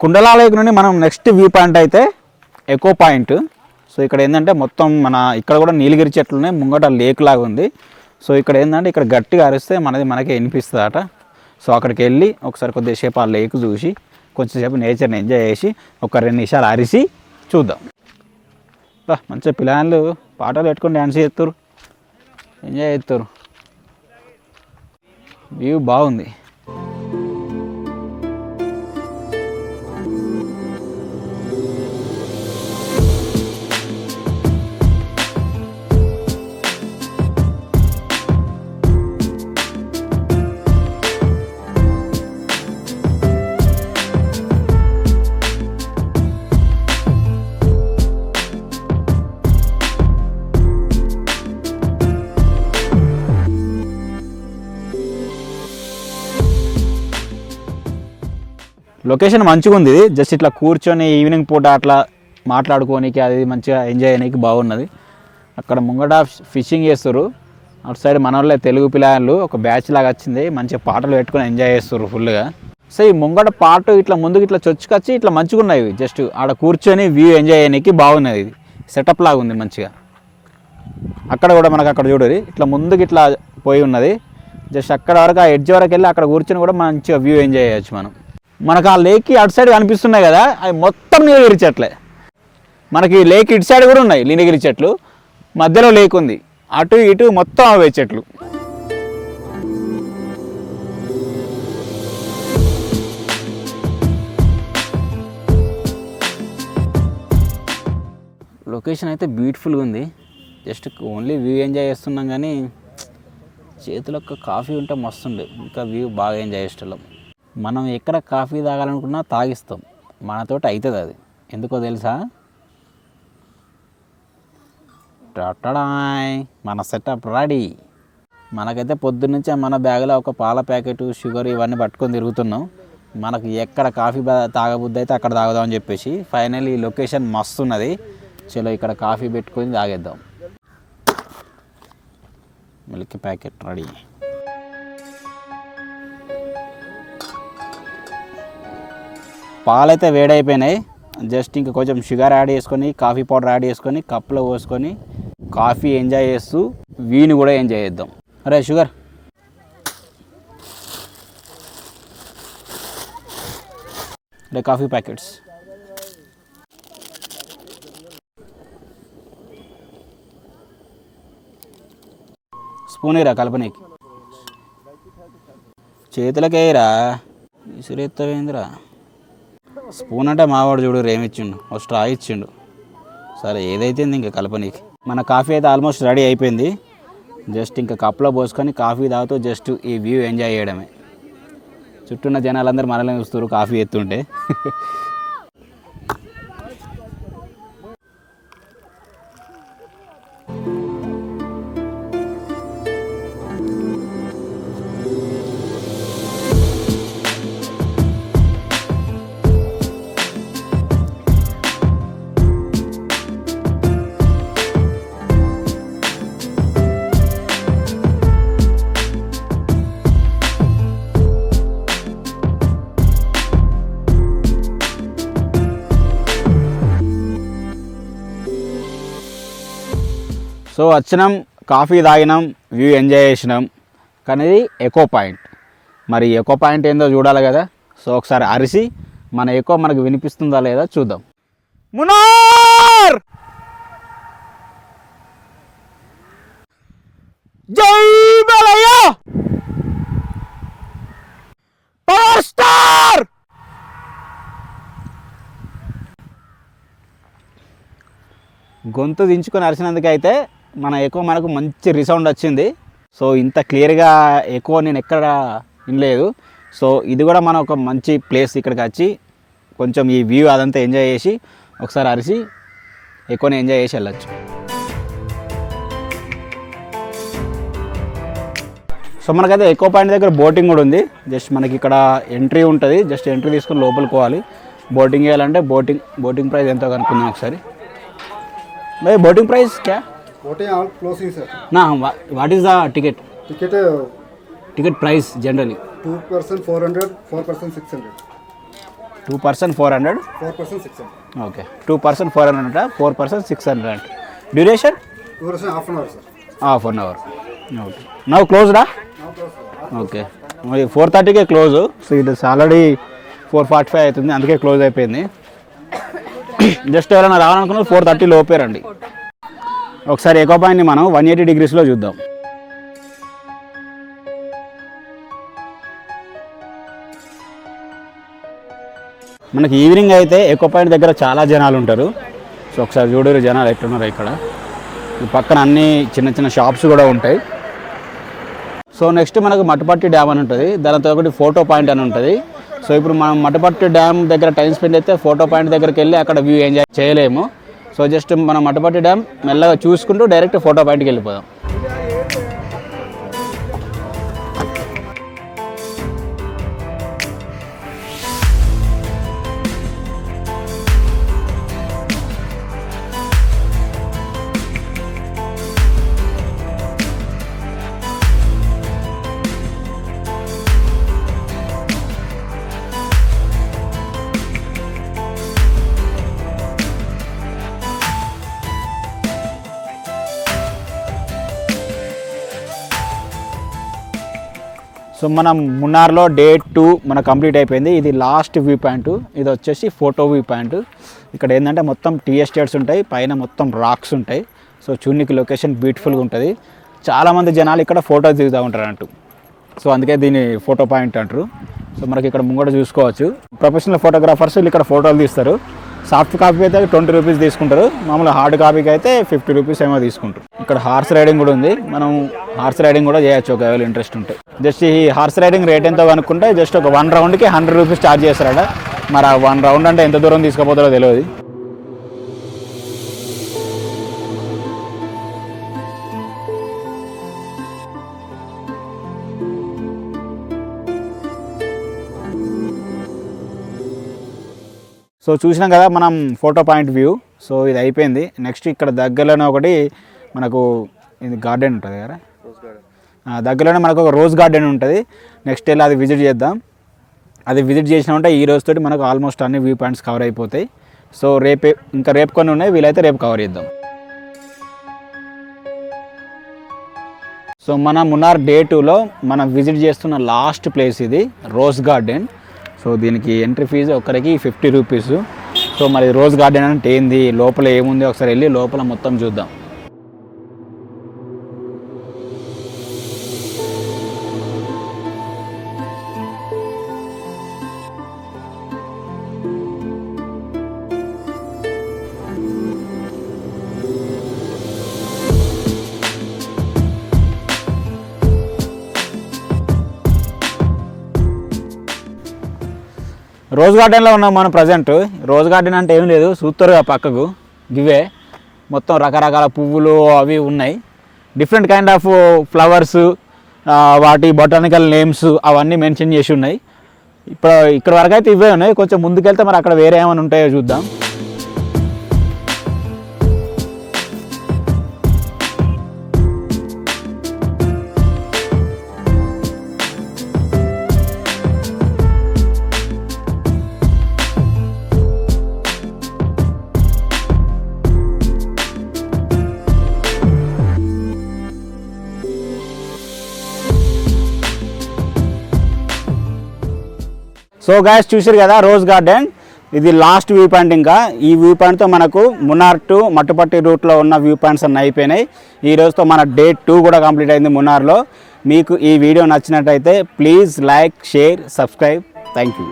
కుండలా lake నుండి మనం next view point అయితే ఎకో పాయింట్. సో ఇక్కడ ఏంటంటే మొత్తం మన ఇక్కడ కూడా నీలగిరి చెట్లు ఉన్నాయి, ముంగట లేక్ లాగా ఉంది. సో ఇక్కడ ఏంటంటే ఇక్కడ గట్టిగా అరిస్తే మనకే వినిపిస్తుంది అట. సో అక్కడికి వెళ్ళి ఒకసారి కొద్దిసేపు ఆ లేక్ చూసి కొంచెంసేపు నేచర్ని ఎంజాయ్ చేసి ఒక 2 నిమిషాలు అరిసి చూద్దాం. మంచిగా పిల్లలు పాటలు పెట్టుకొని డ్యాన్స్ చేస్తారు, ఎంజాయ్ చేస్తారు. వ్యూ బాగుంది. లొకేషన్ మంచిగా ఉంది. ఇది జస్ట్ ఇట్లా కూర్చొని ఈవినింగ్ పూట అట్లా మాట్లాడుకోనికి అది మంచిగా ఎంజాయ్ చేయడానికి బాగున్నది. అక్కడ ముంగట ఫిషింగ్ చేస్తారు. అటు సైడ్ మన వాళ్ళే తెలుగు పిల్లలు ఒక బ్యాచ్ లాగా వచ్చింది, మంచిగా పాటలు పెట్టుకొని ఎంజాయ్ చేస్తారు ఫుల్గా. సో ఈ ముంగట పాటు ఇట్లా ముందుకు ఇట్లా చొచ్చుకొచ్చి ఇట్లా మంచిగా ఉన్నాయి. జస్ట్ ఆడ కూర్చొని వ్యూ ఎంజాయ్ చేయడానికి బాగున్నది. ఇది సెటప్ లాగా ఉంది మంచిగా. అక్కడ కూడా మనకు అక్కడ చూడరు ఇట్లా ముందుకు ఇట్లా పోయి ఉన్నది. జస్ట్ అక్కడ వరకు ఆ ఎడ్జ్ వరకు వెళ్ళి అక్కడ కూర్చొని కూడా మంచిగా వ్యూ ఎంజాయ్ చేయొచ్చు మనం. మనకు ఆ లేక్కి అటు సైడ్ కనిపిస్తున్నాయి కదా, అవి మొత్తం నీలగిరి చెట్లే. మనకి లేక్ ఇటు సైడ్ కూడా ఉన్నాయి నీలగిరి చెట్లు, మధ్యలో లేక్ ఉంది, అటు ఇటు మొత్తం అవే చెట్లు. లొకేషన్ అయితే బ్యూటిఫుల్గా ఉంది. జస్ట్ ఓన్లీ వ్యూ ఎంజాయ్ చేస్తున్నాం కానీ చేతిలో ఒక కాఫీ ఉంటే మస్తుండే, ఇంకా వ్యూ బాగా ఎంజాయ్ చేస్తున్నాం. మనం ఎక్కడ కాఫీ తాగాలనుకున్నా తాగిస్తాం, మనతోటి అవుతుంది అది. ఎందుకో తెలుసా? టటడాయ్, మన సెటప్ రెడీ. మనకైతే పొద్దున్నుంచి మన బ్యాగ్లో ఒక పాల ప్యాకెట్, షుగర్ ఇవన్నీ పట్టుకొని తిరుగుతున్నాం. మనకు ఎక్కడ కాఫీ తాగబుద్ది అయితే అక్కడ తాగుదామని చెప్పేసి ఫైనల్లీ ఈ లొకేషన్ మస్తు ఉన్నది. చలో ఇక్కడ కాఫీ పెట్టుకొని తాగేద్దాం. Milk packet ready. పాలైతే వేడైపోయినాయి. జస్ట్ ఇంకా కొంచెం షుగర్ యాడ్ చేసుకొని, కాఫీ పౌడర్ యాడ్ చేసుకొని కప్లో పోసుకొని కాఫీ ఎంజాయ్ చేస్తూ వీని కూడా ఎంజాయ్ చేద్దాం. అరే షుగర్, అంటే కాఫీ ప్యాకెట్స్. స్పూన్ వేయరా కలపనీకి, చేతులకే వేయరా, విసిరెత్తవేంద్రా. స్పూన్ అంటే మావాడు చూడు ఏమిచ్చిండు, ఒక స్ట్రా ఇచ్చిండు. సరే ఏదైతే ఇంకా కలపనీకి. మన కాఫీ అయితే ఆల్మోస్ట్ రెడీ అయిపోయింది. జస్ట్ ఇంకా కప్లో పోసుకొని కాఫీ తాగుతూ జస్ట్ ఈ వ్యూ ఎంజాయ్ చేయడమే. చుట్టూ ఉన్న జనాలందరూ మనల్ని చూస్తారు కాఫీ ఎత్తుంటే. సో వచ్చినాం, కాఫీ తాగినాం, వ్యూ ఎంజాయ్ చేసినాం. కానీ ఇది ఎకో పాయింట్. మరి ఎకో పాయింట్ ఏందో చూడాలి కదా. సో ఒకసారి అరిసి మన ఎకో మనకు వినిపిస్తుందా లేదా చూద్దాం. మునార్ జై బాలయ్య, పవర్ స్టార్. గొంతు దించుకొని అరిసినందుకైతే మన ఎకో మనకు మంచి రిసౌండ్ వచ్చింది. సో ఇంత క్లియర్గా ఎకో నేను ఎక్కడ వినలేదు. సో ఇది కూడా మనం ఒక మంచి ప్లేస్, ఇక్కడికి వచ్చి కొంచెం ఈ వ్యూ అదంతా ఎంజాయ్ చేసి ఒకసారి అరిసి ఎకోని ఎంజాయ్ చేసి వెళ్ళచ్చు. సో మనకైతే ఎకో పాయింట్ దగ్గర బోటింగ్ కూడా ఉంది. జస్ట్ మనకి ఇక్కడ ఎంట్రీ ఉంటుంది, జస్ట్ ఎంట్రీ తీసుకొని లోపలికి పోవాలి. బోటింగ్ చేయాలంటే బోటింగ్ ప్రైస్ ఎంతో కనుక్కుందాం ఒకసారి. भाई बोटिंग प्राइस क्या? Boating all closing sir. ना what is the ticket? Ticket price generally 2 person 400, 4 person 600. 2 person 400. 4 person 600. Okay. 2 person 400. 4 person 600. Duration? Duration half an hour, sir. Half an hour. Okay. Now closed, ah? Now close, sir. Okay మరి 4:30కే close. So it is already 4:45 అవుతుంది, అందుకే close అయిపోయింది. Just ఎవరైనా రావాలనుకున్న 4:30 లోపే రండి. ఒకసారి echo పాయింట్ని మనం 180 degreesలో చూద్దాం. మనకి ఈవినింగ్ అయితే ఎకో పాయింట్ దగ్గర చాలా జనాలు ఉంటారు. సో ఒకసారి చూడరు జనాలు ఎట్లున్నారు ఇక్కడ. ఈ పక్కన అన్ని చిన్న చిన్న షాప్స్ కూడా ఉంటాయి. సో నెక్స్ట్ మనకు మట్టపట్టి డ్యామ్ అని ఉంటుంది, దానితో ఒకటి ఫోటో పాయింట్ అని ఉంటుంది. సో ఇప్పుడు మనం మట్టపట్టి డ్యామ్ దగ్గర టైం స్పెండ్ అయితే ఫోటో పాయింట్ దగ్గరికి వెళ్ళి అక్కడ వ్యూ ఎంజాయ్ చేయలేము. సో జస్ట్ మనం మట్టపట్టి డ్యామ్ మెల్లగా చూసుకుంటూ డైరెక్ట్ ఫోటో పాయింట్కి వెళ్ళిపోదాం. సో మనం మున్నార్లో డే 2 మనకు కంప్లీట్ అయిపోయింది. ఇది లాస్ట్ వ్యూ పాయింట్. ఇది వచ్చేసి ఫోటో వ్యూ పాయింట్. ఇక్కడ ఏంటంటే మొత్తం టీ ఎస్టేట్స్ ఉంటాయి, పైన మొత్తం రాక్స్ ఉంటాయి. సో చూడడానికి లొకేషన్ బ్యూటిఫుల్గా ఉంటుంది. చాలామంది జనాలు ఇక్కడ ఫోటో దిగుతూ ఉంటారు అంటూ. సో అందుకే దీన్ని ఫోటో పాయింట్ అంటారు. సో మనకి ఇక్కడ ముంగట చూసుకోవచ్చు, ప్రొఫెషనల్ ఫోటోగ్రాఫర్స్ ఇక్కడ ఫోటోలు తీస్తారు. సాఫ్ట్ కాపీ అయితే 20 రూపీస్ తీసుకుంటారు, మామూలు హార్డ్ కాపీకి అయితే 50 రూపీస్ ఏమో తీసుకుంటారు. ఇక్కడ హార్స్ రైడింగ్ కూడా ఉంది, మనం హార్స్ రైడింగ్ కూడా చేయొచ్చు ఒకవేళ ఇంట్రెస్ట్ ఉంటే. జస్ట్ ఈ హార్స్ రైడింగ్ రేట్ ఎంతో కనుక్కుంటే జస్ట్ ఒక 1 రౌండ్కి 100 రూపీస్ ఛార్జ్ చేస్తారట. మరి ఆ 1 రౌండ్ అంటే ఎంత దూరం తీసుకుపోతారో తెలియదు. సో చూసినాం కదా మనం ఫోటో పాయింట్ వ్యూ. సో ఇది అయిపోయింది. నెక్స్ట్ ఇక్కడ దగ్గరలోనే ఒకటి మనకు ఇది గార్డెన్ ఉంటుంది కదా, దగ్గరలోనే మనకు ఒక రోజ్ గార్డెన్ ఉంటుంది. నెక్స్ట్ వెళ్ళి అది విజిట్ చేద్దాం. అది విజిట్ చేసినామంటే ఈ రోజుతోటి మనకు ఆల్మోస్ట్ అన్ని వ్యూ పాయింట్స్ కవర్ అయిపోతాయి. సో రేపు కొన్ని ఉన్నాయి, వీలైతే రేపు కవర్ చేద్దాం. సో మన మున్నార్ డే 2లో మనం విజిట్ చేస్తున్న లాస్ట్ ప్లేస్ ఇది రోజ్ గార్డెన్. సో దీనికి ఎంట్రీ ఫీజు ఒక్కరికి 50 రూపీస్. సో మరి రోజ్ గార్డెన్ అంటే ఏంది, లోపల ఏముంది ఒకసారి వెళ్ళి లోపల మొత్తం చూద్దాం. రోజ్ గార్డెన్లో ఉన్నాం మనం ప్రజెంట్. రోజ్ గార్డెన్ అంటే ఏం లేదు, చూస్తారు ఆ పక్కకు గివే మొత్తం రకరకాల పువ్వులు అవి ఉన్నాయి. డిఫరెంట్ కైండ్ ఆఫ్ ఫ్లవర్స్, వాటి బొటానికల్ నేమ్స్ అవన్నీ మెన్షన్ చేసి ఉన్నాయి. ఇక్కడ వరకు అయితే ఇవే ఉన్నాయి. కొంచెం ముందుకెళ్తే మరి అక్కడ వేరే ఏమైనా ఉంటాయో చూద్దాం. సో గాయస్ చూసారు కదా రోజ్ గార్డెన్, ఇది లాస్ట్ వ్యూ పాయింట్. ఇంకా ఈ వ్యూ పాయింట్తో మనకు మున్నార్ టు మట్టుపట్టి రూట్లో ఉన్న వ్యూ పాయింట్స్ అన్నీ అయిపోయినాయి. ఈ రోజుతో మన డే 2 కూడా కంప్లీట్ అయింది మున్నార్లో. మీకు ఈ వీడియో నచ్చినట్టయితే please like, share, subscribe. Thank you.